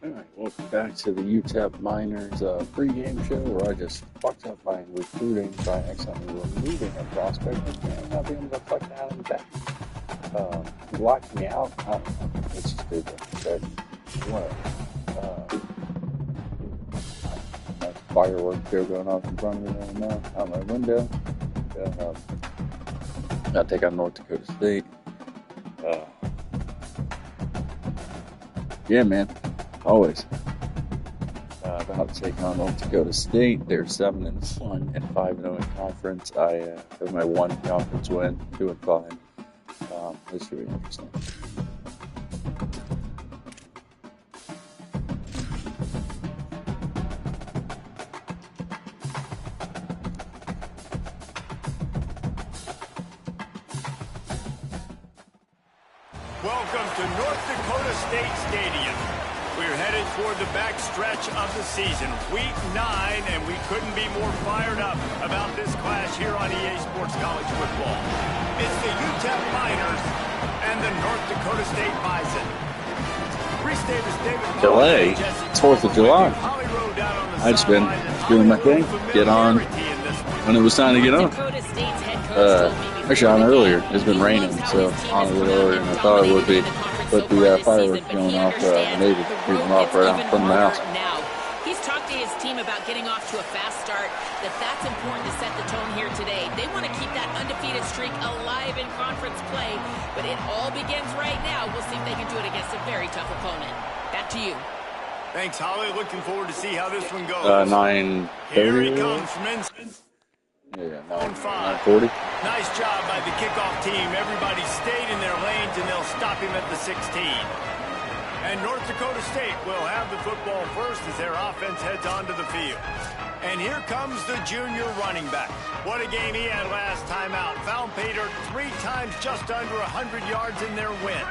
Alright, welcome back to the UTEP Miners pregame show where I just fucked up my recruiting by accidentally removing a prospect and not being able to fucking add him back. He locked me out. I don't know. It's stupid. But what? Nice fireworks show going off in front of me right now out my window. Gotta take on North Dakota State. Yeah, man. Always. About to take on North Dakota State. They're 7-1 and 5-0 in conference. I have my one conference win, 2-5. This should be interesting. Welcome to North Dakota State Stadium. We're headed toward the back stretch of the season, week 9, and we couldn't be more fired up about this clash here on EA Sports College Football. It's the UTEP Miners and the North Dakota State Bison. Delay. It's 4th of July. I've just been doing my thing, get on when it was time to get on. Actually, on earlier. It's been raining, so on a little earlier than I thought it would be. But the fireworks going off, the neighbor shooting them off right out in front of the house. Now, he's talked to his team about getting off to a fast start, that's important to set the tone here today. They want to keep that undefeated streak alive in conference play, but it all begins right now. We'll see if they can do it against a very tough opponent. Back to you. Thanks, Holly. Looking forward to see how this one goes. 9:30. Here he comes from inside. Yeah, 9:40. Nice job by the kickoff team. Everybody stayed in their lanes, and they'll stop him at the 16. And North Dakota State will have the football first as their offense heads onto the field. And here comes the junior running back. What a game he had last time out. Found pay dirt 3 times, just under 100 yards in their win.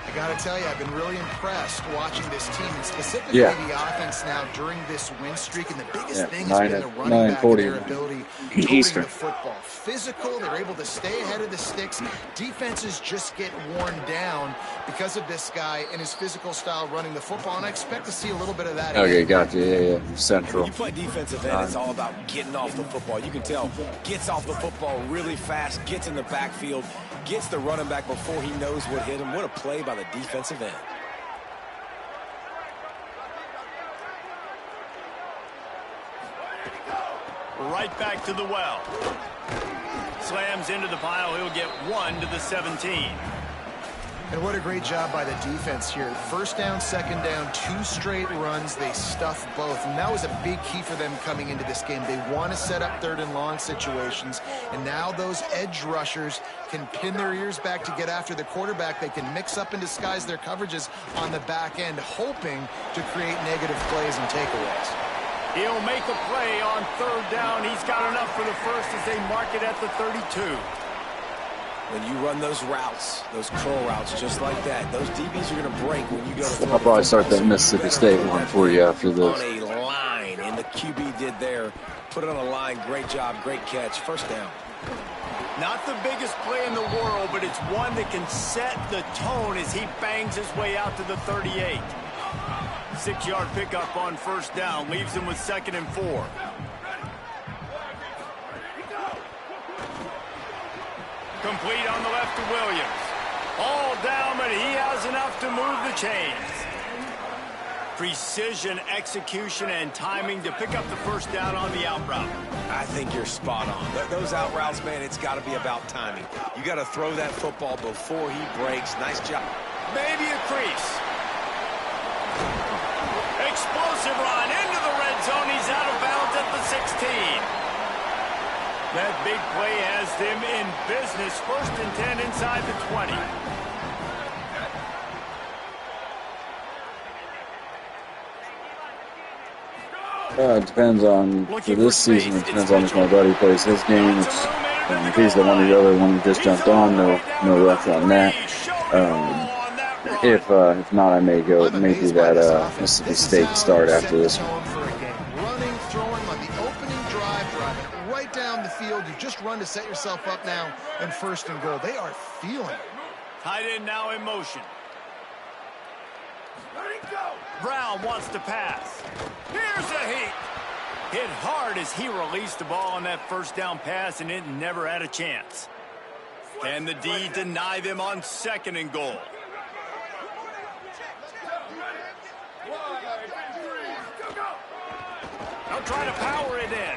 I got to tell you, I've been really impressed watching this team, and specifically the offense now during this win streak. And the biggest thing has been the running back and their ability to the football. Physical, they're able to stay ahead of the sticks. Defenses just get worn down because of this guy and his physical style running the football, and I expect to see a little bit of that. Okay, gotcha. Yeah. Central. When you play defensive end, it's all about getting off the football. You can tell, gets off the football really fast, gets in the backfield, gets the running back before he knows what hit him. What a play by the defensive end. Right back to the well. Slams into the pile. He'll get 1 to the 17. And what a great job by the defense here. First down, second down, 2 straight runs. They stuff both. And that was a big key for them coming into this game. They want to set up 3rd and long situations. And now those edge rushers can pin their ears back to get after the quarterback. They can mix up and disguise their coverages on the back end, hoping to create negative plays and takeaways. He'll make a play on 3rd down. He's got enough for the first as they mark it at the 32. When you run those routes, those curl routes, just like that, those DBs are going to break when you go to throw. I'll probably start that Mississippi State one for you after this. On a line, and the QB did there. Put it on a line. Great job, great catch. First down. Not the biggest play in the world, but it's one that can set the tone as he bangs his way out to the 38. 6-yard pickup on 1st down. Leaves him with 2nd and 4. Complete on the left to Williams. All down, but he has enough to move the chains. Precision, execution, and timing to pick up the 1st down on the out route. I think you're spot on. Those out routes, man, it's got to be about timing. You got to throw that football before he breaks. Nice job. Maybe a crease. Explosive run into the red zone. He's out of bounds at the 16. That big play has them in business. 1st and 10 inside the 20. It depends on, for this season, it depends on if my buddy plays his game. If he's the one or the other one who just jumped on, no rush on that. If not, I may do that Mississippi State start after this one. Running, throwing on the opening drive, driving right down the field. You just run to set yourself up now in 1st and goal. They are feeling it. Tight end now in motion. Brown wants to pass. Here's a heat. Hit hard as he released the ball on that first down pass, and it never had a chance. Can the D deny them on 2nd and goal? They'll try to power it in.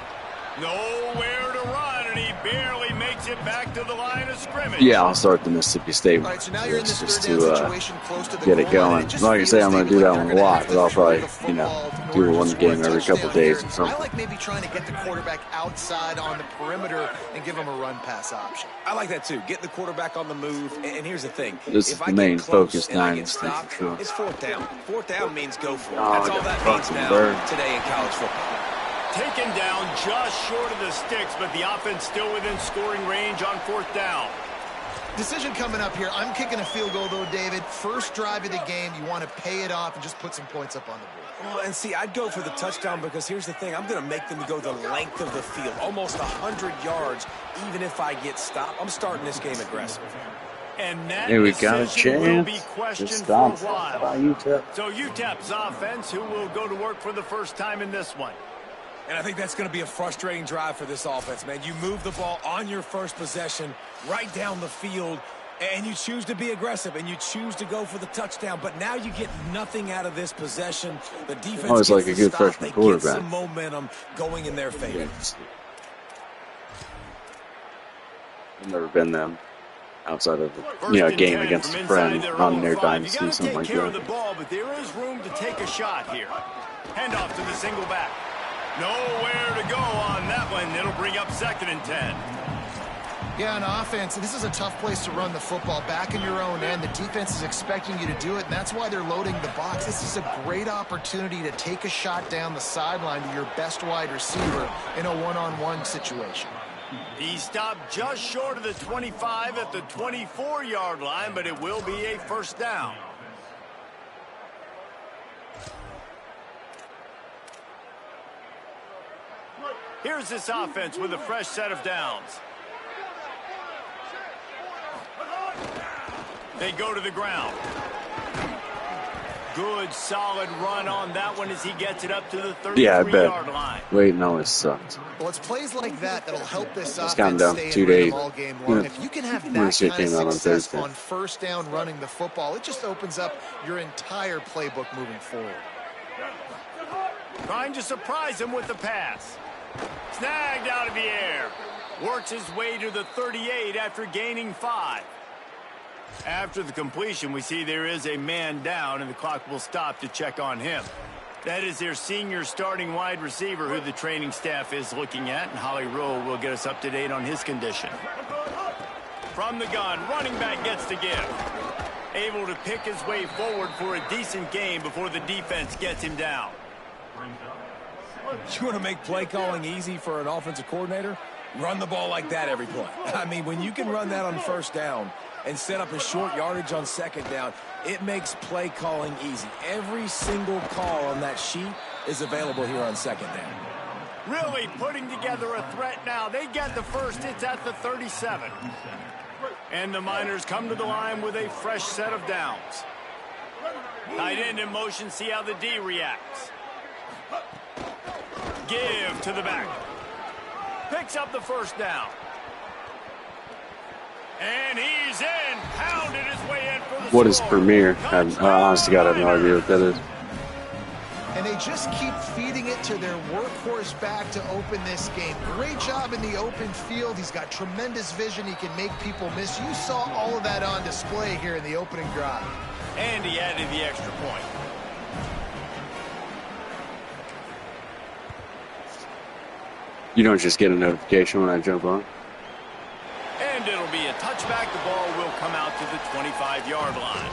Nowhere to run, and he barely makes it back to the line of scrimmage. Yeah, I'll start the Mississippi State All right, so now you're in this just third down to situation close to the get it goal going. line. It just Like I say, I'm feels, going to do David, that like one a you're gonna lot, have but to I'll probably, throw the you know, football in do order to one score game a every couple touchdown days here. or something. I like maybe trying to get the quarterback outside on the perimeter and give him a run pass option. I like that too. Get the quarterback on the move. And here's the thing. This is the main focus Dynasty for sure. It's 4th down. 4th down means go for it. Oh, That's I all got that means fucking now burned. today in college football. Taken down just short of the sticks, but the offense still within scoring range on 4th down. Decision coming up here. I'm kicking a field goal, though, David. First drive of the game, you want to pay it off and just put some points up on the board. Well, and see, I'd go for the touchdown because here's the thing. I'm going to make them go the length of the field, almost 100 yards, even if I get stopped. I'm starting this game aggressive. And that Hey, we got a decision will be chance. questioned Just for a stop. while. By UTEP. So UTEP's offense, who will go to work for the first time in this one. And I think that's going to be a frustrating drive for this offense, man. You move the ball on your first possession right down the field, and you choose to be aggressive, and you choose to go for the touchdown. But now you get nothing out of this possession. The defense Always like a gets good the stop. freshman They quarterback. get some momentum going in their favor. I've never been them outside of a game against a friend on their Dynasty, something like Of that. the ball, but there is room to take a shot here. Handoff to the single back. Nowhere to go on that one. It'll bring up 2nd and 10. Yeah, on offense, this is a tough place to run the football. Back in your own end, the defense is expecting you to do it, and that's why they're loading the box. This is a great opportunity to take a shot down the sideline to your best wide receiver in a one-on-one situation. He stopped just short of the 25 at the 24-yard line, but it will be a first down. Here's this offense with a fresh set of downs. They go to the ground. Good, solid run on that one as he gets it up to the 33-yard line. Waiting always sucks. Well, it's plays like that that'll help this It's gotten offense down stay 2 in rhythm days. all game long. If you can have that kind of success on first down running the football, it just opens up your entire playbook moving forward. Trying to surprise him with the pass. Snagged out of the air. Works his way to the 38 after gaining 5. After the completion, we see there is a man down, and the clock will stop to check on him. That is their senior starting wide receiver who the training staff is looking at, and Holly Rowe will get us up to date on his condition. From the gun, running back gets the give. Able to pick his way forward for a decent game before the defense gets him down. You want to make play calling easy for an offensive coordinator? Run the ball like that every play. I mean, when you can run that on first down and set up a short yardage on 2nd down, it makes play calling easy. Every single call on that sheet is available here on 2nd down. Really putting together a threat now. They get the first. It's at the 37. And the Miners come to the line with a fresh set of downs. Tight end in motion. See how the D reacts. Give to the back. Picks up the first down. And he's in. Pounded his way in for the What is score. Premier? I honestly got no idea what that is. And they just keep feeding it to their workhorse back to open this game. Great job in the open field. He's got tremendous vision. He can make people miss. You saw all of that on display here in the opening drive. And he added the extra point. You don't just get a notification when I jump on. And it'll be a touchback. The ball will come out to the 25-yard line.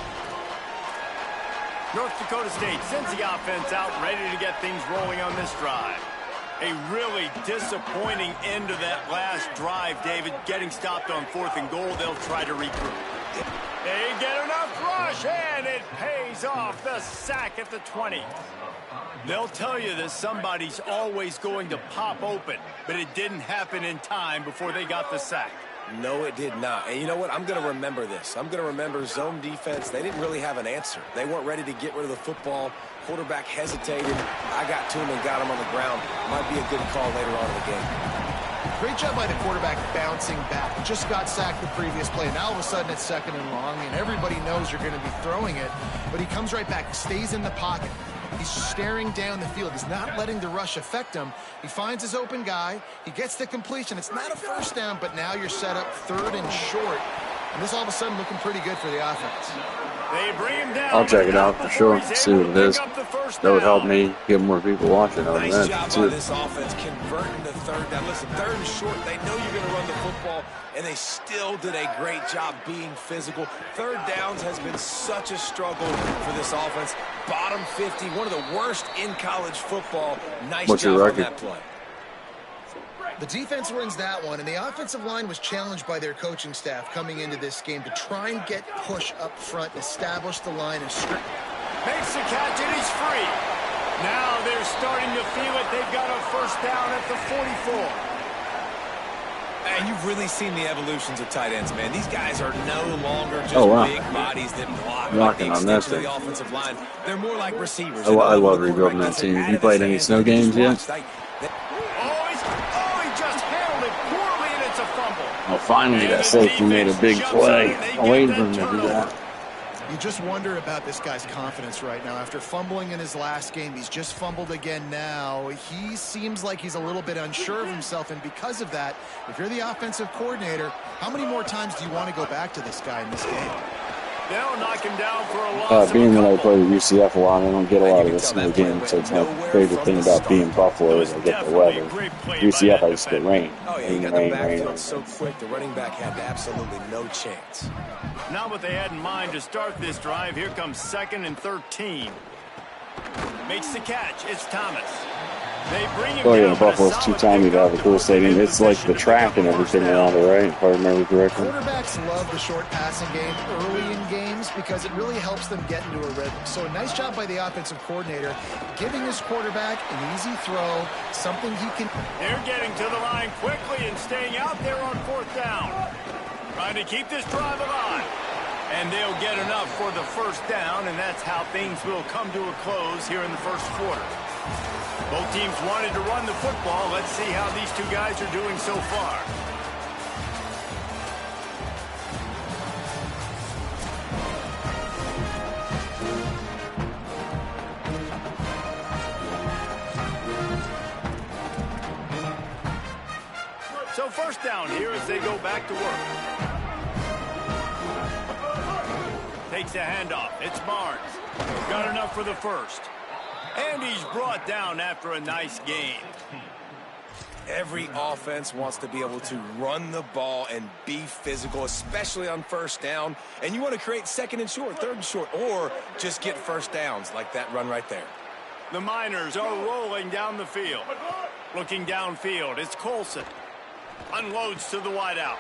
North Dakota State sends the offense out, ready to get things rolling on this drive. A really disappointing end to that last drive, David. Getting stopped on 4th and goal, they'll try to regroup. They get enough rush, and it pays off. The sack at the 20. They'll tell you that somebody's always going to pop open, but it didn't happen in time before they got the sack. No, it did not. And you know what? I'm going to remember this. I'm going to remember zone defense. They didn't really have an answer. They weren't ready to get rid of the football. Quarterback hesitated. I got to him and got him on the ground. Might be a good call later on in the game. Great job by the quarterback bouncing back. Just got sacked the previous play. Now all of a sudden it's 2nd and long, and everybody knows you're going to be throwing it. But he comes right back, stays in the pocket. He's staring down the field. He's not letting the rush affect him. He finds his open guy. He gets the completion. It's not a first down, but now you're set up 3rd and short. And this all of a sudden looking pretty good for the offense. They bring him down. I'll check it out for sure, see what it is. That would help me get more people watching on Nice that, job too. on this offense converting to 3rd down. Listen, 3rd and short, they know you're going to run the football, and they still did a great job being physical. 3rd downs has been such a struggle for this offense. Bottom 50, one of the worst in college football. Nice What's your job on record? that play. The defense wins that one, and the offensive line was challenged by their coaching staff coming into this game to try and get push up front, establish the line, and strip. Makes the catch, and he's free. Now they're starting to feel it. They've got a first down at the 44. And you've really seen the evolutions of tight ends, man. These guys are no longer just big bodies that block like the extension of the offensive line. They're more like receivers. I love rebuilding that team. You played any snow games yet? Oh, finally, that safety made a big play. I'm waiting for him to do that. You just wonder about this guy's confidence right now. After fumbling in his last game, he's just fumbled again now. He seems like he's a little bit unsure of himself, and because of that, if you're the offensive coordinator, how many more times do you want to go back to this guy in this game? They'll knock him down for a loss. Being that I play with UCF a lot, I don't get a lot of the snow games, so it's my favorite thing about being Buffalo is I get the weather. UCF, I just get rain. Oh, yeah, you got the backfield so quick, the running back had absolutely no chance. Not what they had in mind to start this drive. Here comes 2nd and 13. Makes the catch. It's Thomas. They bring him Oh, yeah, down, Buffalo's too tiny to have a cool stadium. It's like the track and everything around it, right? If I remember correctly. Quarterbacks love the short passing game early in games because it really helps them get into a rhythm. So a nice job by the offensive coordinator, giving his quarterback an easy throw, something he can... They're getting to the line quickly and staying out there on 4th down. Trying to keep this drive alive. And they'll get enough for the first down, and that's how things will come to a close here in the first quarter. Both teams wanted to run the football. Let's see how these two guys are doing so far. So first down here as they go back to work. Takes a handoff. It's Barnes. Got enough for the first. And he's brought down after a nice game. Every offense wants to be able to run the ball and be physical, especially on first down. And you want to create 2nd and short, 3rd and short, or just get first downs like that run right there. The Miners are rolling down the field. Looking downfield, it's Colson. Unloads to the wideout.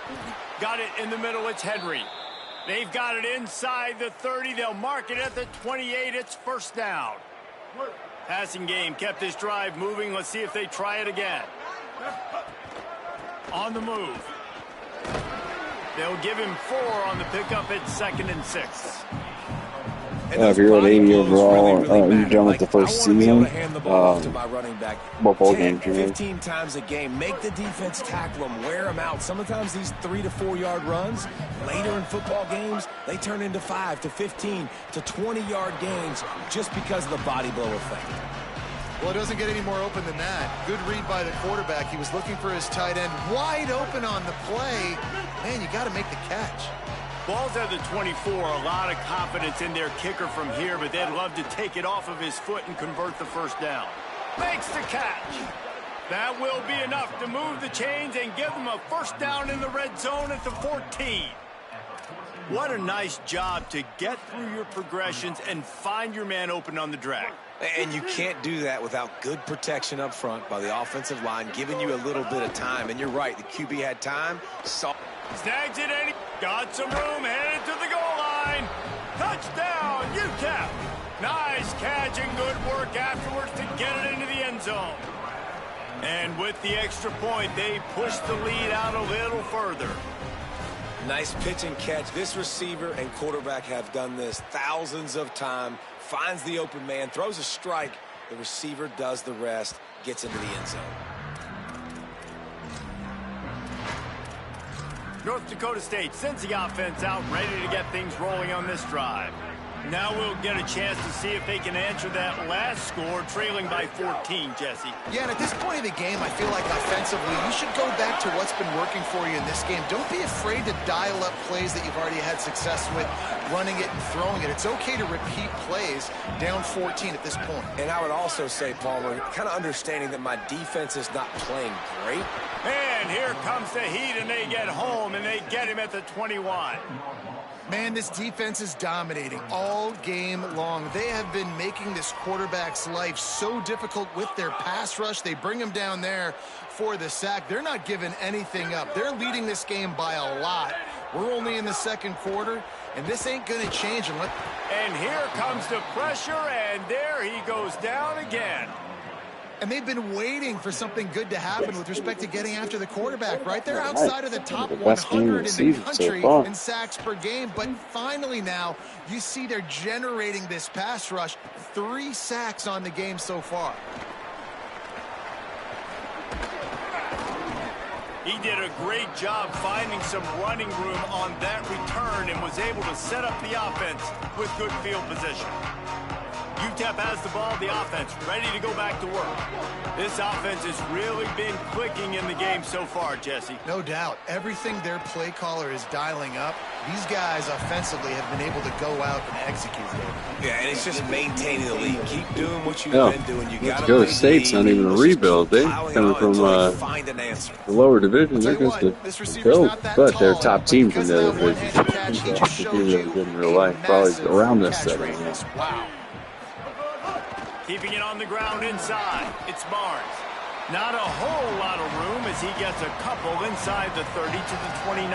Got it in the middle, it's Henry. They've got it inside the 30. They'll mark it at the 28. It's first down. Passing game kept this drive moving. Let's see if they try it again. On the move. They'll give him 4 on the pickup at 2nd and 6. If you're at 80 overall, you're done with the first season. What bowl games you made? 15 times a game. Make the defense tackle them, wear them out. Sometimes these 3 to 4 yard runs, later in football games, they turn into 5 to 15 to 20 yard gains just because of the body blow effect. Well, it doesn't get any more open than that. Good read by the quarterback. He was looking for his tight end wide open on the play. Man, you got to make the catch. Ball's at the 24. A lot of confidence in their kicker from here, but they'd love to take it off of his foot and convert the first down. Makes the catch. That will be enough to move the chains and give them a first down in the red zone at the 14. What a nice job to get through your progressions and find your man open on the drag. And you can't do that without good protection up front by the offensive line, giving you a little bit of time. And you're right, the QB had time. Snags it and he got some room, headed to the goal line. Touchdown, UTEP. Nice catch and good work afterwards to get it into the end zone. And with the extra point, they push the lead out a little further. Nice pitch and catch. This receiver and quarterback have done this thousands of times. Finds the open man, throws a strike. The receiver does the rest, gets into the end zone. North Dakota State sends the offense out, ready to get things rolling on this drive. Now we'll get a chance to see if they can answer that last score, trailing by 14, Jesse. Yeah, and at this point of the game, I feel like offensively, you should go back to what's been working for you in this game. Don't be afraid to dial up plays that you've already had success with, running it and throwing it. It's okay to repeat plays down 14 at this point. And I would also say, Palmer, kind of understanding that my defense is not playing great. And here comes the heat, and they get home, and they get him at the 21. Man, this defense is dominating all game long. They have been making this quarterback's life so difficult with their pass rush. They bring him down there for the sack. They're not giving anything up. They're leading this game by a lot. We're only in the second quarter, and this ain't going to change. And here comes the pressure, and there he goes down again. And they've been waiting for something good to happen with respect to getting after the quarterback, right? They're outside of the top 100 in the country in sacks per game. But finally now, you see they're generating this pass rush. 3 sacks on the game so far. He did a great job finding some running room on that return and was able to set up the offense with good field position. UTEP has the ball, the offense ready to go back to work. This offense has really been clicking in the game so far, Jesse. No doubt. Everything their play caller is dialing up, these guys offensively have been able to go out and execute them. Yeah, and it's just maintaining the lead. Keep doing what you've been doing. You got to Dakota State's not even a rebuild. They're coming from the lower division. They're just a build, but they're top team from the other division. Really good in real life, probably around this setting. Wow. Keeping it on the ground inside. It's Barnes. Not a whole lot of room as he gets a couple inside the 30 to the 29.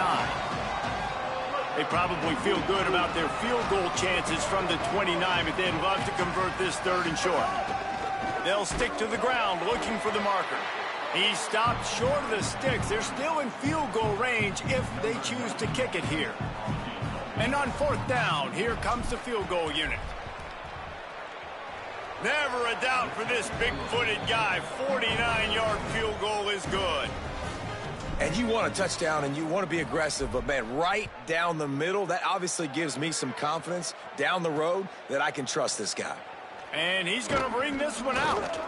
They probably feel good about their field goal chances from the 29, but they'd love to convert this 3rd and short. They'll stick to the ground looking for the marker. He stopped short of the sticks. They're still in field goal range if they choose to kick it here. And on 4th down, here comes the field goal unit. Never a doubt for this big-footed guy. 49-yard field goal is good. And you want a touchdown and you want to be aggressive, but, man, right down the middle, that obviously gives me some confidence down the road that I can trust this guy. And he's going to bring this one out.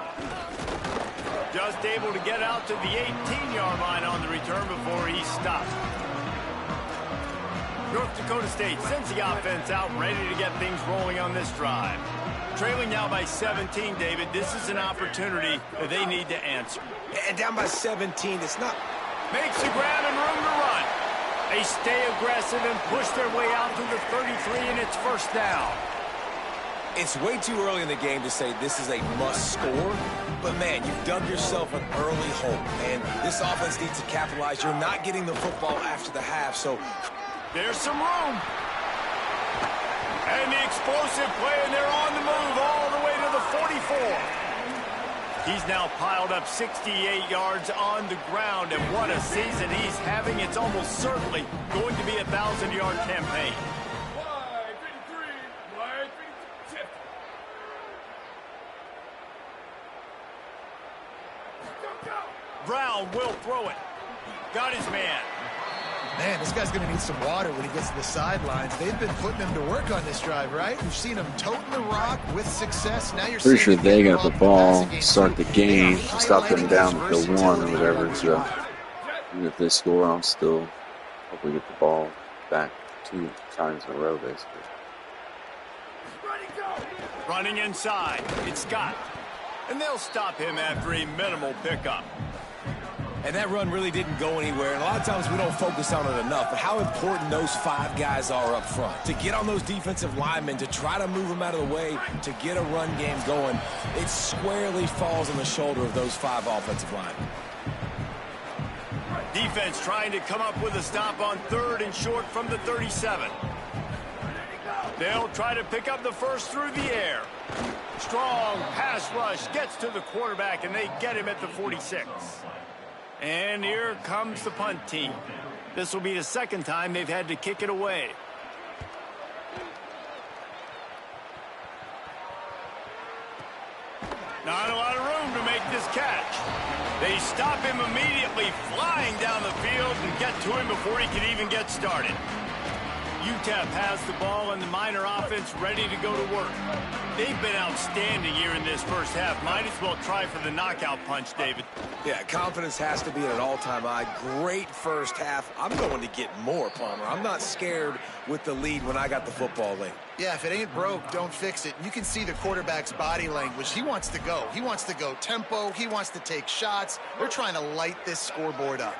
Just able to get out to the 18-yard line on the return before he stopped. North Dakota State sends the offense out, ready to get things rolling on this drive. Trailing now by 17, David. This is an opportunity that they need to answer. And down by 17, it's not... Makes the grab and room to run. They stay aggressive and push their way out to the 33, and it's 1st down. It's way too early in the game to say this is a must score, but, man, you've dug yourself an early hole, and this offense needs to capitalize. You're not getting the football after the half, so... There's some room. And the explosive play, and they're on the move all the way to the 44. He's now piled up 68 yards on the ground, and what a season he's having. It's almost certainly going to be a 1,000-yard campaign. Brown will throw it. Got his man. Man, this guy's going to need some water when he gets to the sidelines. They've been putting him to work on this drive, right? We've seen him toting the rock with success. Now you're pretty sure they got the ball, start the game, stop them down to 1 or whatever. So even if they score, I'll still hopefully get the ball back 2 times in a row, basically. Running inside, it's Scott. And they'll stop him after a minimal pickup. And that run really didn't go anywhere. And a lot of times we don't focus on it enough. But how important those 5 guys are up front. To get on those defensive linemen, to try to move them out of the way, to get a run game going, it squarely falls on the shoulder of those 5 offensive linemen. Defense trying to come up with a stop on 3rd and short from the 37. They'll try to pick up the first through the air. Strong pass rush gets to the quarterback, and they get him at the 46. And here comes the punt team. This will be the second time they've had to kick it away. Not a lot of room to make this catch. They stop him immediately, flying down the field and get to him before he can even get started. UTEP has the ball and the Miner offense ready to go to work. They've been outstanding here in this first half. Might as well try for the knockout punch, David. Yeah, confidence has to be at an all-time high. Great first half. I'm going to get more, Palmer. I'm not scared with the lead when I got the football late. Yeah, if it ain't broke, don't fix it. You can see the quarterback's body language. He wants to go. He wants to go tempo. He wants to take shots. They're trying to light this scoreboard up.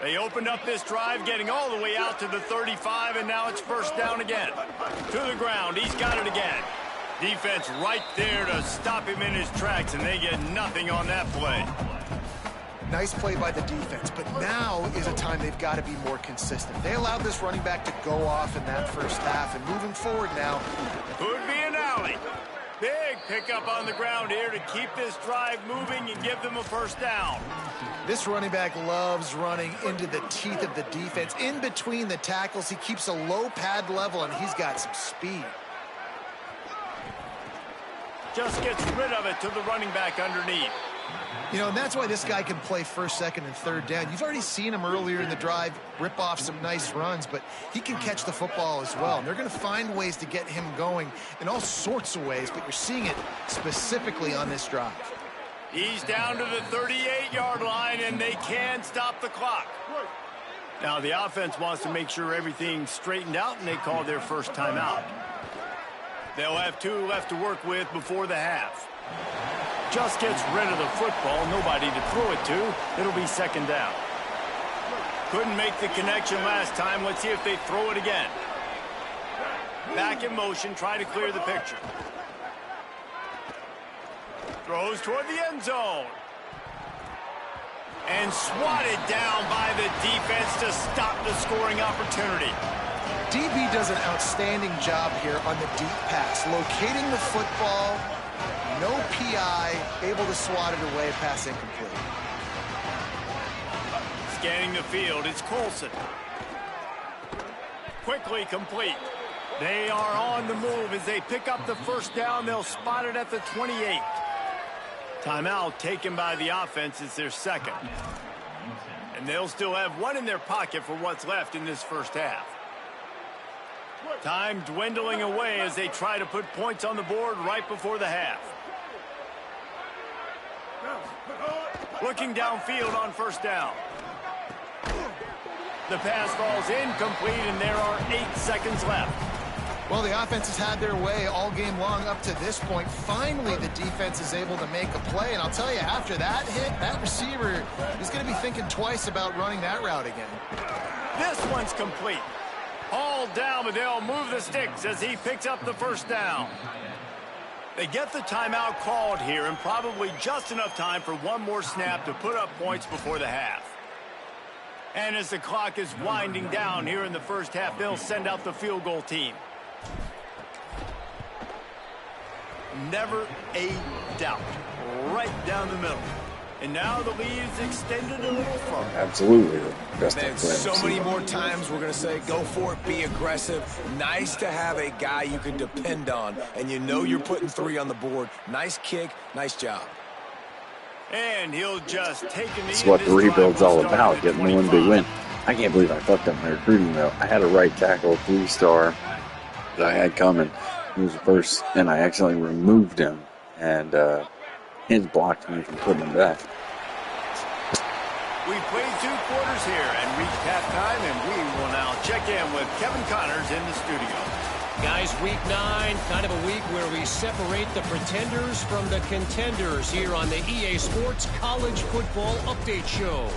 They opened up this drive, getting all the way out to the 35, and now it's first down again. To the ground. He's got it again. Defense right there to stop him in his tracks, and they get nothing on that play. Nice play by the defense, but now is a time they've got to be more consistent. They allowed this running back to go off in that first half, and moving forward now. Could be an alley. Big pickup on the ground here to keep this drive moving and give them a first down. This running back loves running into the teeth of the defense. In between the tackles, he keeps a low pad level, and he's got some speed. Just gets rid of it to the running back underneath. You know, and that's why this guy can play first, second, and third down. You've already seen him earlier in the drive rip off some nice runs, but he can catch the football as well. And they're going to find ways to get him going in all sorts of ways, but you're seeing it specifically on this drive. He's down to the 38-yard line, and they can stop the clock. Now, the offense wants to make sure everything's straightened out, and they call their first timeout. They'll have 2 left to work with before the half. Just gets rid of the football, nobody to throw it to. It'll be second down. Couldn't make the connection last time. Let's see if they throw it again. Back in motion, try to clear the picture. Throws toward the end zone. And swatted down by the defense to stop the scoring opportunity. DB does an outstanding job here on the deep pass, locating the football. No PI, able to swat it away, pass incomplete. Scanning the field, it's Colson. Quickly complete. They are on the move as they pick up the first down. They'll spot it at the 28. Timeout taken by the offense is their second. And they'll still have 1 in their pocket for what's left in this first half. Time dwindling away as they try to put points on the board right before the half. Looking downfield on first down. The pass falls incomplete, and there are 8 seconds left. Well, the offense has had their way all game long up to this point. Finally, the defense is able to make a play, and I'll tell you, after that hit, that receiver is going to be thinking twice about running that route again. This one's complete. All down, but they'll move the sticks as he picks up the first down. They get the timeout called here, and probably just enough time for 1 more snap to put up points before the half. And as the clock is winding down here in the first half, they'll send out the field goal team. Never a doubt. Right down the middle. And now the lead is extended a little further. Absolutely. Best Man, so many more times we're going to say, go for it, be aggressive. Nice to have a guy you can depend on, and you know you're putting 3 on the board. Nice kick, nice job. And he'll just take him. That's what the rebuild's all about, getting the 1 big win. I can't believe I fucked up my recruiting, though. I had a right tackle 3-star that I had coming. He was the first, and I accidentally removed him, and Hinge blocked me from putting him back. We've played 2 quarters here and reached halftime, and we will now check in with Kevin Connors in the studio. Guys, week 9, kind of a week where we separate the pretenders from the contenders here on the EA Sports College Football Update Show.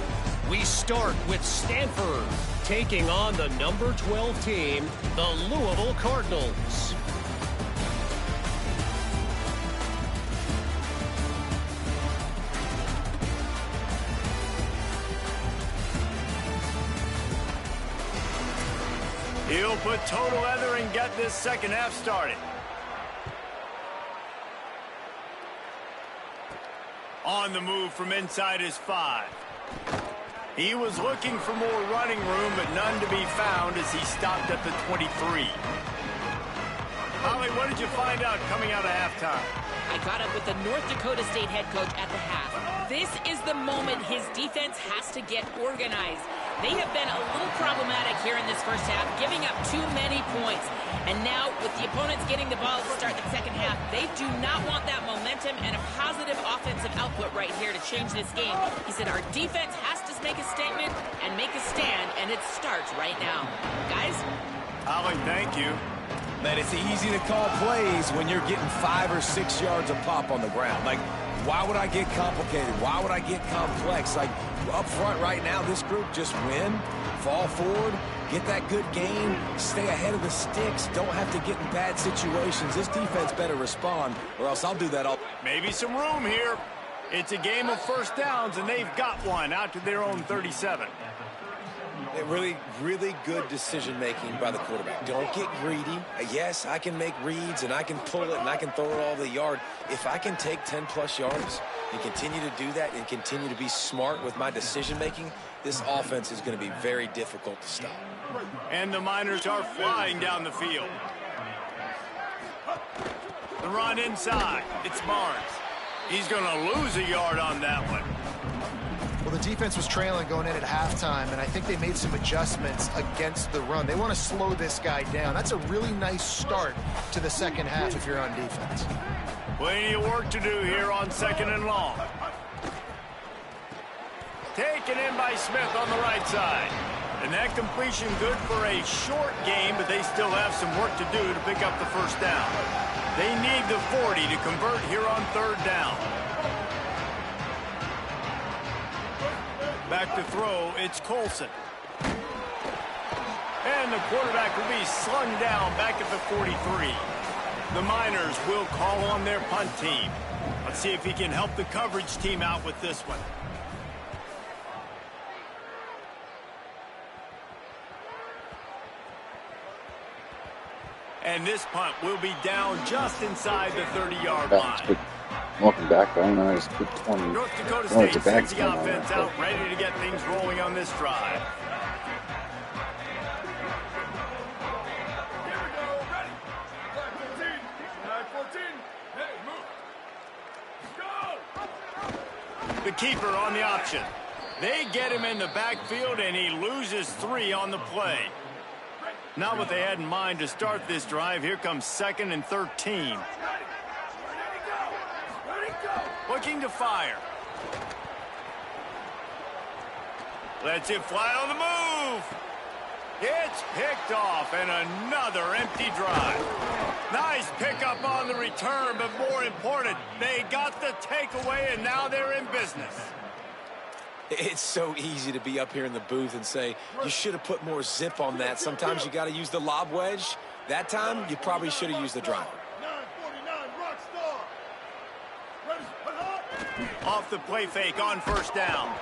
We start with Stanford taking on the number 12 team, the Louisville Cardinals. He'll put total leather and get this second half started. On the move from inside his 5. He was looking for more running room, but none to be found as he stopped at the 23. Holly, what did you find out coming out of halftime? I caught up with the North Dakota State head coach at the half. This is the moment his defense has to get organized. They have been a little problematic here in this first half, giving up too many points. And now, with the opponents getting the ball to start the second half, they do not want that momentum and a positive offensive output right here to change this game. He said our defense has to make a statement and make a stand, and it starts right now. Guys? Holly, thank you. Man, it's easy to call plays when you're getting 5 or 6 yards of pop on the ground. Like, why would I get complicated? Why would I get complex? Like, up front right now, this group just win, fall forward, get that good game, stay ahead of the sticks, don't have to get in bad situations. This defense better respond, or else I'll do that all. Maybe some room here. It's a game of first downs, and they've got one out to their own 37. Really, really good decision-making by the quarterback. Don't get greedy. Yes, I can make reads, and I can pull it, and I can throw it all the yard. If I can take 10-plus yards and continue to do that and continue to be smart with my decision-making, this offense is going to be very difficult to stop. And the Miners are flying down the field. The run inside. It's Barnes. He's going to lose a yard on that one. Well, the defense was trailing going in at halftime, and I think they made some adjustments against the run. They want to slow this guy down. That's a really nice start to the second half if you're on defense. Plenty of work to do here on 2nd and long. Taken in by Smith on the right side. And that completion good for a short game, but they still have some work to do to pick up the first down. They need the 40 to convert here on 3rd down. Back to throw, it's Colson. And the quarterback will be slung down back at the 43. The Miners will call on their punt team. Let's see if he can help the coverage team out with this one. And this punt will be down just inside the 30-yard line. Welcome back. I don't know. It's good 20. North Dakota State sends the offense out, ready to get things rolling on this drive. The keeper on the option. They get him in the backfield, and he loses 3 on the play. Not what they had in mind to start this drive. Here comes 2nd and 13. Looking to fire. Lets it fly on the move. It's picked off, and another empty drive. Nice pickup on the return, but more important, they got the takeaway, and now they're in business. It's so easy to be up here in the booth and say, you should have put more zip on that. Sometimes you got to use the lob wedge. That time, you probably should have used the driver. Off the play fake on 1st down.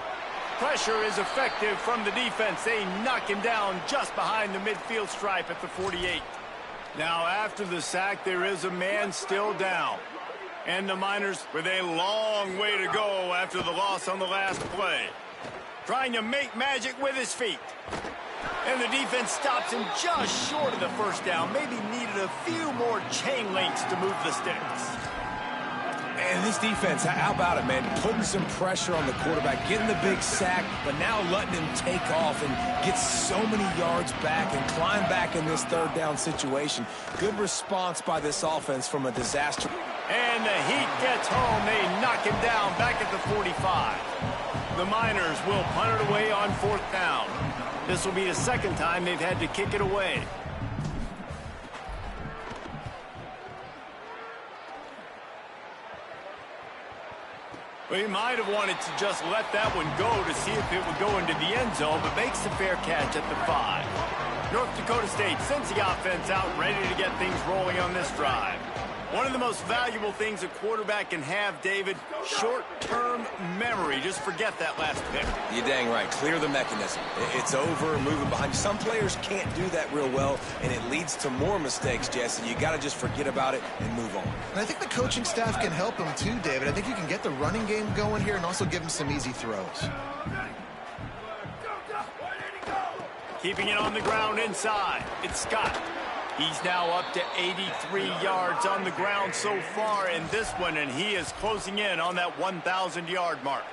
Pressure is effective from the defense. They knock him down just behind the midfield stripe at the 48. Now, after the sack, there is a man still down. And the Miners with a long way to go after the loss on the last play. Trying to make magic with his feet. And the defense stops him just short of the 1st down. Maybe needed a few more chain links to move the sticks. And this defense, how about it, man? Putting some pressure on the quarterback, getting the big sack, but now letting him take off and get so many yards back and climb back in this 3rd down situation. Good response by this offense from a disaster. And the heat gets home. They knock him down back at the 45. The Miners will punt it away on 4th down. This will be the 2nd time they've had to kick it away. Well, he might have wanted to just let that one go to see if it would go into the end zone, but makes the fair catch at the 5. North Dakota State sends the offense out, ready to get things rolling on this drive. One of the most valuable things a quarterback can have, David, short-term memory. Just forget that last pick. You're dang right. Clear the mechanism. It's over, moving behind. Some players can't do that real well, and it leads to more mistakes, Jesse. You got to just forget about it and move on. And I think the coaching staff can help him too, David. I think you can get the running game going here and also give him some easy throws. Keeping it on the ground inside. It's Scott. He's now up to 83 yards on the ground so far in this one, and he is closing in on that 1,000-yard mark.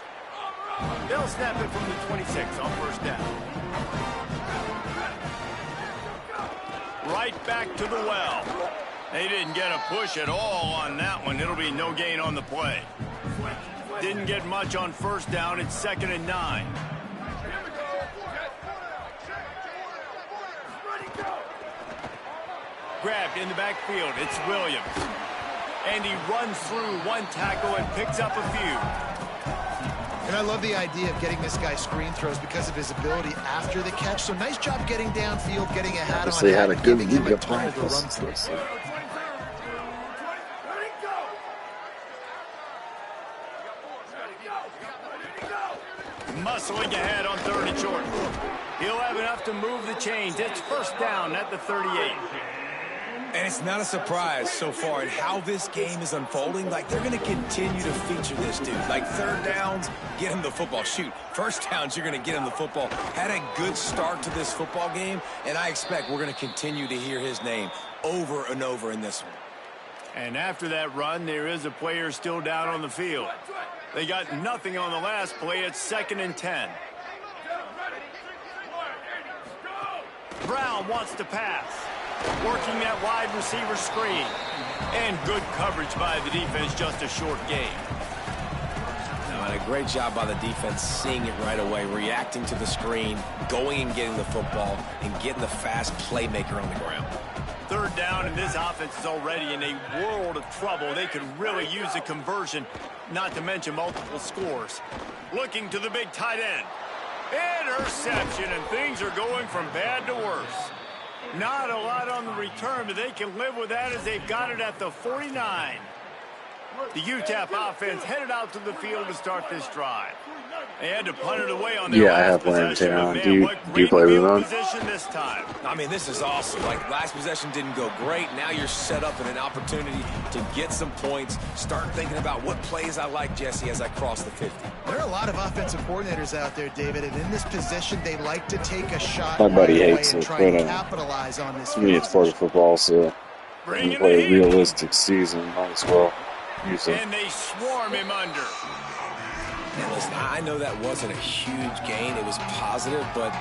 They'll snap it from the 26 on first down. Right back to the well. They didn't get a push at all on that one. It'll be no gain on the play. Didn't get much on first down. It's 2nd and 9. Grabbed in the backfield. It's Williams. And he runs through one tackle and picks up a few. And I love the idea of getting this guy screen throws because of his ability after the catch. So nice job getting downfield, getting a hat on him, giving him a time to run through. Muscling ahead on 3rd and short. He'll have enough to move the chains. It's first down at the 38. And it's not a surprise so far in how this game is unfolding. Like, they're going to continue to feature this dude. Like, 3rd downs, get him the football. Shoot, 1st downs, you're going to get him the football. Had a good start to this football game, and I expect we're going to continue to hear his name over and over in this one. And after that run, there is a player still down on the field. They got nothing on the last play. It's 2nd and 10. Brown wants to pass. Working that wide receiver screen. And good coverage by the defense, just a short gain. And a great job by the defense seeing it right away, reacting to the screen, going and getting the football, and getting the fast playmaker on the ground. 3rd down, and this offense is already in a world of trouble. They could really use a conversion, not to mention multiple scores. Looking to the big tight end. Interception, and things are going from bad to worse. Not a lot on the return, but they can live with that as they've got it at the 49. The UTEP offense headed out to the field to start this drive. They had to punt it away on their last possession. Do you play with them? Position this time. I mean, this is awesome. Like, last possession didn't go great. Now you're set up in an opportunity to get some points. Start thinking about what plays I like, Jesse, as I cross the 50. There are a lot of offensive coordinators out there, David, and in this position, they like to take a shot My buddy right hates and it, try and but capitalize on this. to me, it's part of football, so when you play a realistic season, might as well use it. And they swarm him under. Now, listen, I know that wasn't a huge gain. It was positive, but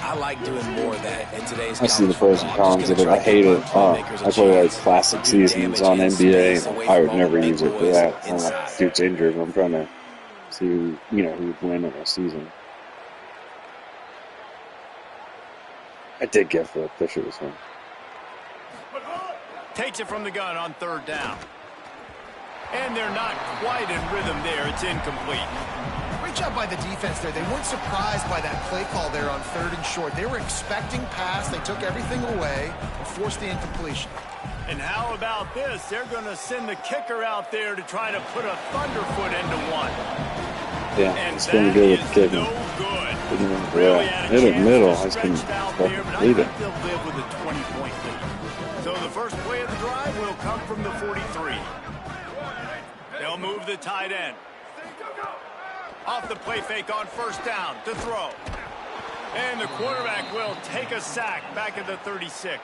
I like doing more of that in today's I see the pros and cons of it. I hate it. I play like classic seasons on NBA. I would never use it for that. I'm like, dude's injured. I'm trying to see who would win in a season. I did get Philip Fisher this one. Takes it from the gun on 3rd down. And they're not quite in rhythm there. It's incomplete. Great job by the defense there. They weren't surprised by that play call there on 3rd and short. They were expecting pass. They took everything away and forced the incompletion. And how about this? They're going to send the kicker out there to try to put a thunderfoot into one. Yeah, and it's going to go with the kicking. No good. Really hit it middle. I can lead it. They'll live with a 20-point lead. So the first play of the drive will come from the 43. They'll move the tight end. Off the play fake on 1st down to throw. And the quarterback will take a sack back at the 36.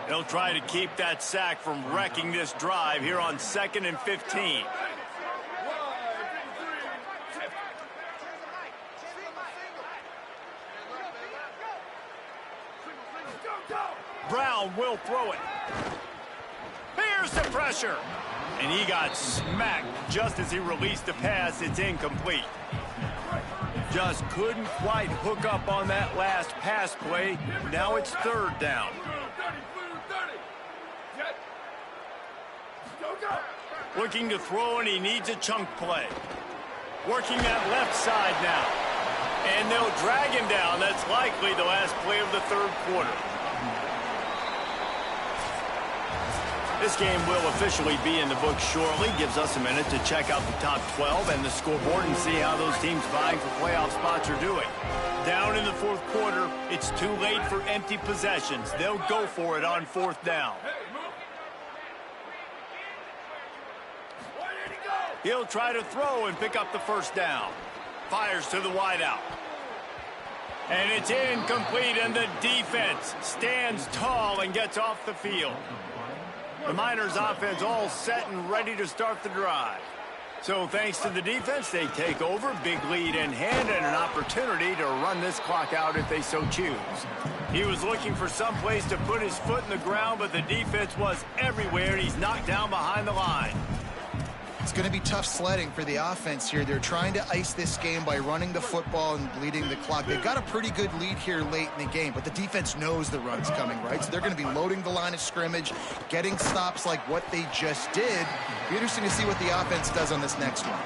They'll try to keep that sack from wrecking this drive here on 2nd and 15. Brown will throw it. Here's the pressure. And he got smacked just as he released the pass. It's incomplete. Just couldn't quite hook up on that last pass play. Now it's 3rd down. Looking to throw, and he needs a chunk play. Working that left side now. And they'll drag him down. That's likely the last play of the 3rd quarter. This game will officially be in the books shortly. Gives us a minute to check out the top 12 and the scoreboard and see how those teams vying for playoff spots are doing. Down in the 4th quarter, it's too late for empty possessions. They'll go for it on 4th down. He'll try to throw and pick up the 1st down. Fires to the wideout. And it's incomplete, and the defense stands tall and gets off the field. The Miners offense all set and ready to start the drive. So thanks to the defense, they take over, big lead in hand, and an opportunity to run this clock out if they so choose. He was looking for some place to put his foot in the ground, but the defense was everywhere, and he's knocked down behind the line. It's going to be tough sledding for the offense here. They're trying to ice this game by running the football and bleeding the clock. They've got a pretty good lead here late in the game, but the defense knows the run's coming, right? So they're going to be loading the line of scrimmage, getting stops like what they just did. Be interesting to see what the offense does on this next one.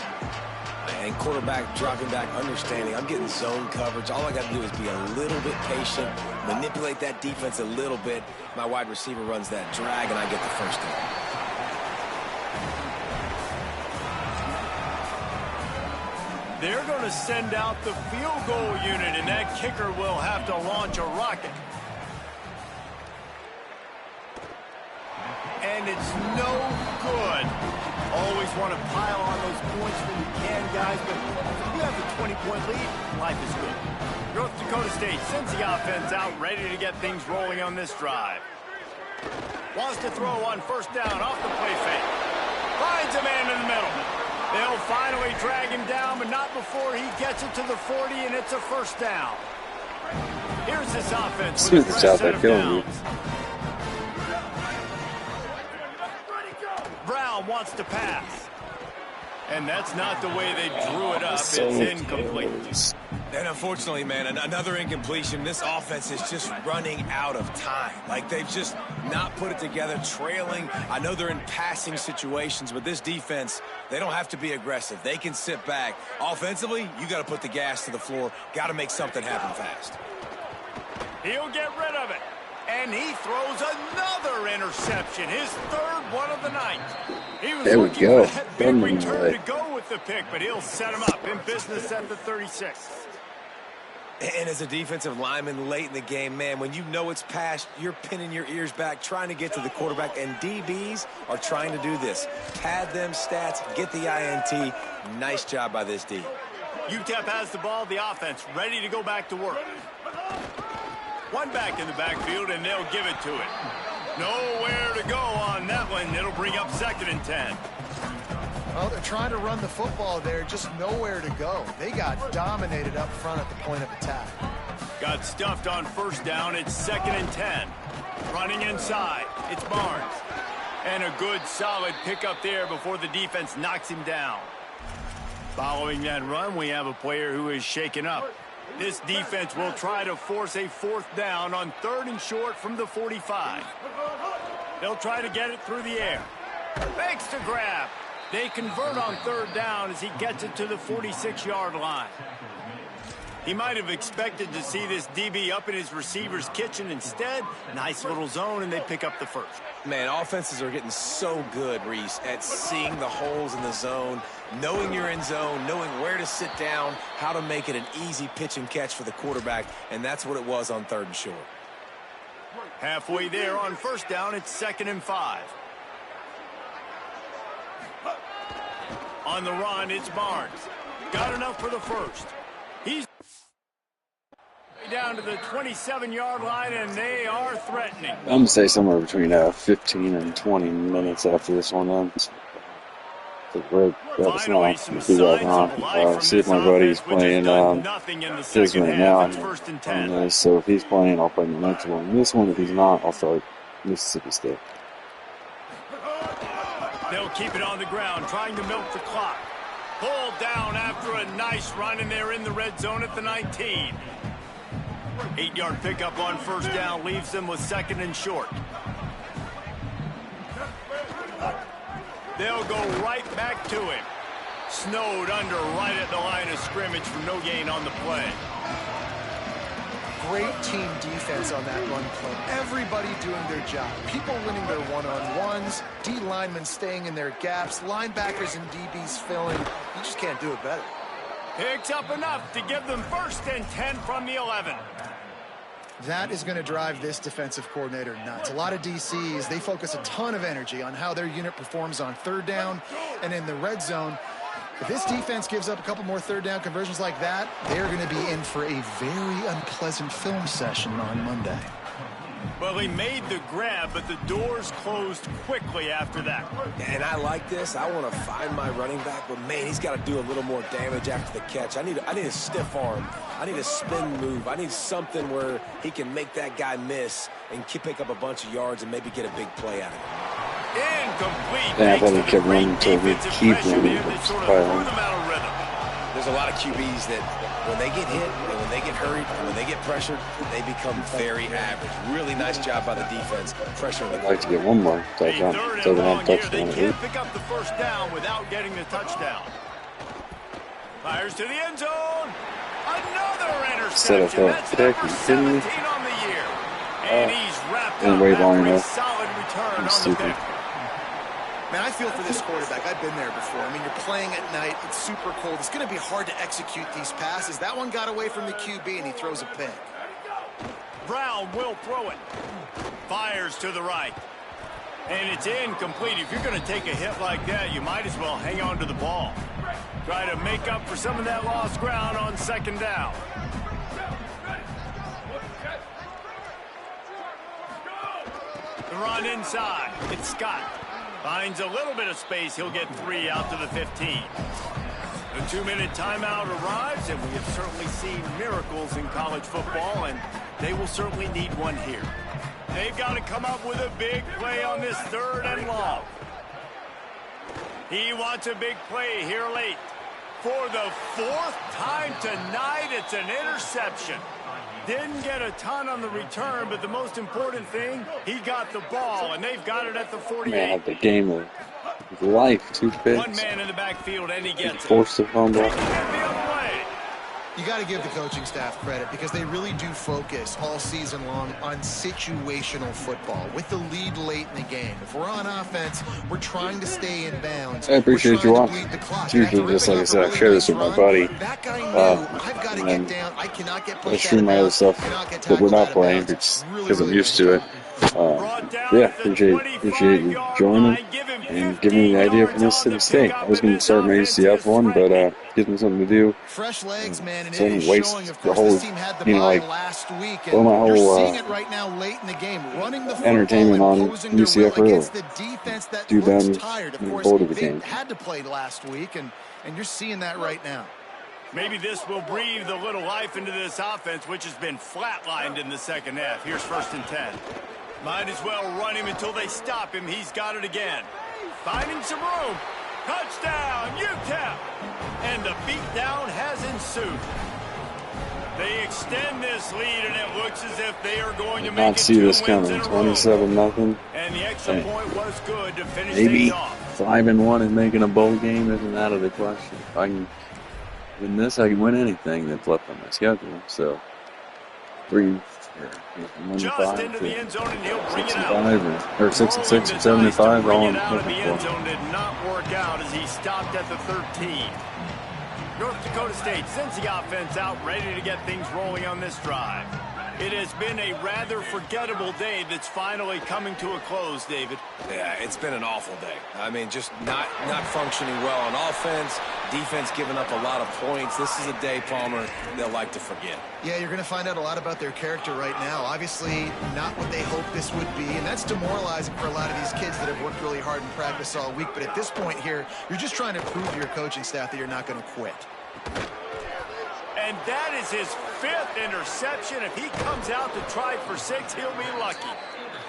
And quarterback dropping back, understanding I'm getting zone coverage. All I got to do is be a little bit patient, manipulate that defense a little bit. My wide receiver runs that drag, and I get the first down. They're going to send out the field goal unit, and that kicker will have to launch a rocket. And it's no good. Always want to pile on those points when you can, guys, but if you have a 20-point lead, life is good. North Dakota State sends the offense out, ready to get things rolling on this drive. Wants to throw on first down off the play fake. Finds a man in the middle. They'll finally drag him down, but not before he gets it to the 40, and it's a first down. Here's this offense with a fresh set of downs. Brown wants to pass. And that's not the way they drew it up. It's incomplete. And unfortunately, man, another incompletion. This offense is just running out of time. Like, they've just not put it together, trailing. I know they're in passing situations, but this defense, they don't have to be aggressive. They can sit back. Offensively, you got to put the gas to the floor. Got to make something happen fast. He'll get rid of it. And he throws another interception, his third one of the night. He was there we go. For that big return to go with the pick, but he'll set him up in business at the 36. And as a defensive lineman late in the game, man, when you know it's past, you're pinning your ears back, trying to get to the quarterback, and DBs are trying to do this. Pad them stats, get the INT. Nice job by this D. UTEP has the ball, the offense ready to go back to work. One back in the backfield, and they'll give it to it. Nowhere to go on that one. It'll bring up 2nd and 10. Well, they're trying to run the football there, just nowhere to go. They got dominated up front at the point of attack. Got stuffed on first down. It's 2nd and 10. Running inside. It's Barnes. And a good, solid pickup there before the defense knocks him down. Following that run, we have a player who is shaken up. This defense will try to force a 4th down on 3rd and short from the 45. They'll try to get it through the air. Fakes to grab. They convert on 3rd down as he gets it to the 46-yard line. He might have expected to see this DB up in his receiver's kitchen. Instead, nice little zone, and they pick up the first. Man, offenses are getting so good, Reese, at seeing the holes in the zone, knowing you're in zone, knowing where to sit down, how to make it an easy pitch and catch for the quarterback, and that's what it was on 3rd and short. Halfway there on first down, it's 2nd and 5. On the run, it's Barnes. Got enough for the first. He's down to the 27-yard line, and they are threatening. I'm going to say somewhere between 15 and 20 minutes after this one ends. Finally, some signs of life see if my buddy's playing nothing in the his second right half. now. It's 1st and 10. So if he's playing, I'll play the next one. This one, if he's not, I'll start Mississippi State. They'll keep it on the ground, trying to milk the clock. Pulled down after a nice run, and they're in the red zone at the 19. 8-yard pickup on first down leaves them with 2nd and short. They'll go right back to him. Snowed under right at the line of scrimmage for no gain on the play. Great team defense on that run play. Everybody doing their job. People winning their one-on-ones, D linemen staying in their gaps, linebackers and DBs filling. You just can't do it better. Picks up enough to give them 1st and 10 from the 11. That is going to drive this defensive coordinator nuts. A lot of DCs, they focus a ton of energy on how their unit performs on 3rd down and in the red zone. If this defense gives up a couple more third down conversions like that, they're going to be in for a very unpleasant film session on Monday. Well, he made the grab, but the doors closed quickly after that. And I like this. I want to find my running back, but man, he's got to do a little more damage after the catch. I need a stiff arm. I need a spin move. I need something where he can make that guy miss and pick up a bunch of yards and maybe get a big play out of it. Incomplete. Yeah, I thought he kept running until we keep running. There's a lot of QBs that when they get hit and when they get hurried and when they get pressured, they become very average. Really nice job by the defense pressuring the I'd like to get one more touchdown. So they have touchdown. They can't pick up the first down without getting the touchdown. Fires to the end zone. Another interception. That's number 17 on the year. And he's wrapped up after a solid return on the pick. Man, I feel for this quarterback. I've been there before. I mean, you're playing at night. It's super cold. It's going to be hard to execute these passes. That one got away from the QB, and he throws a pick. Brown will throw it. Fires to the right. And it's incomplete. If you're going to take a hit like that, you might as well hang on to the ball. Try to make up for some of that lost ground on second down. The run inside. It's Scott. Finds a little bit of space. He'll get 3 out to the 15. The 2-minute timeout arrives, and we have certainly seen miracles in college football, and they will certainly need one here. They've got to come up with a big play on this 3rd and long. He wants a big play here late. For the 4th time tonight, it's an interception. Didn't get a ton on the return, but the most important thing, he got the ball, and they've got it at the 48. Man, the game of life, 2 picks. One man in the backfield, and he gets forced the fumble. You got to give the coaching staff credit because they really do focus all season long on situational football with the lead late in the game. If we're on offense, we're trying to stay in bounds. I appreciate you watching. It's usually just like I said, I share this with my buddy. That guy knew, I've got to get down. I cannot get pushed I stream my other stuff that we're not playing because I'm used to it. Yeah, appreciate you joining and giving me the idea for Mississippi State. I was going to start my UCF one, but gives me something to do. Fresh legs, man, and so it is waste showing. Of the course, whole, this team had the bye last week, and well, my you're whole seeing it right now late in the game, running the entertainment on UCF against the defense that do looks them tired. Of in course, both of the they games. had to play last week, and you're seeing that right now. Maybe this will breathe a little life into this offense, which has been flatlined in the second half. Here's 1st and 10. Might as well run him until they stop him. He's got it again. Finding some room. Touchdown, UTEP! And the beatdown has ensued. They extend this lead, and it looks as if they are going to make it 2 wins in a row. 27-0. And the extra point was good to finish maybe things off. 5-1 and making a bowl game isn't out of the question. If I can win this, I can win anything that's left on my schedule. So, 3. Just into the end zone, and he'll bring it out. Or 6 and 6 and 75. All I'm looking for. The end zone did not work out as he stopped at the 13. North Dakota State sends the offense out, ready to get things rolling on this drive. It has been a rather forgettable day that's finally coming to a close, David. Yeah, it's been an awful day. I mean, just not functioning well on offense, defense giving up a lot of points. This is a day, Palmer, they'll like to forget. Yeah, you're going to find out a lot about their character right now. Obviously, not what they hoped this would be, and that's demoralizing for a lot of these kids that have worked really hard in practice all week. But at this point here, you're just trying to prove to your coaching staff that you're not going to quit. And that is his 5th interception. If he comes out to try for 6, he'll be lucky.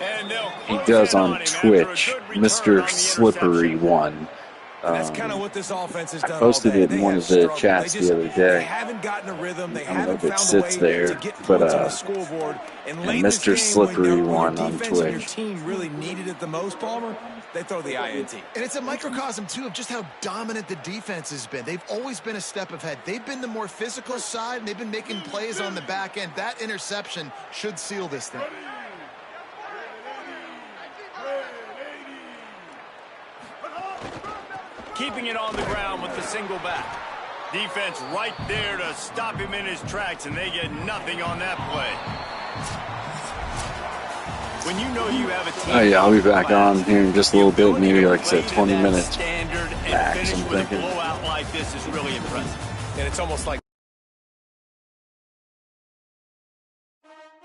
And he does on Twitch, Mr. Slippery 1. That's kind of what this offense has done. I posted it in one of the chats the other day. They haven't gotten a rhythm. They haven't found a way to get points on the scoreboard. And late in this game, Mr. Slippery when 1 on defense and your Twitch. team really needed it the most, Palmer, they throw the INT. And it's a microcosm, too, of just how dominant the defense has been. They've always been a step ahead. They've been the more physical side, and they've been making plays on the back end. That interception should seal this thing. Keeping it on the ground with the single back. Defense right there to stop him in his tracks, and they get nothing on that play. When you know you have a team. Oh, yeah, I'll be back on here in just a little bit, maybe like I said, 20 minutes. Standard and Max, finish I'm with a thinking. blowout like this is really impressive. And it's almost like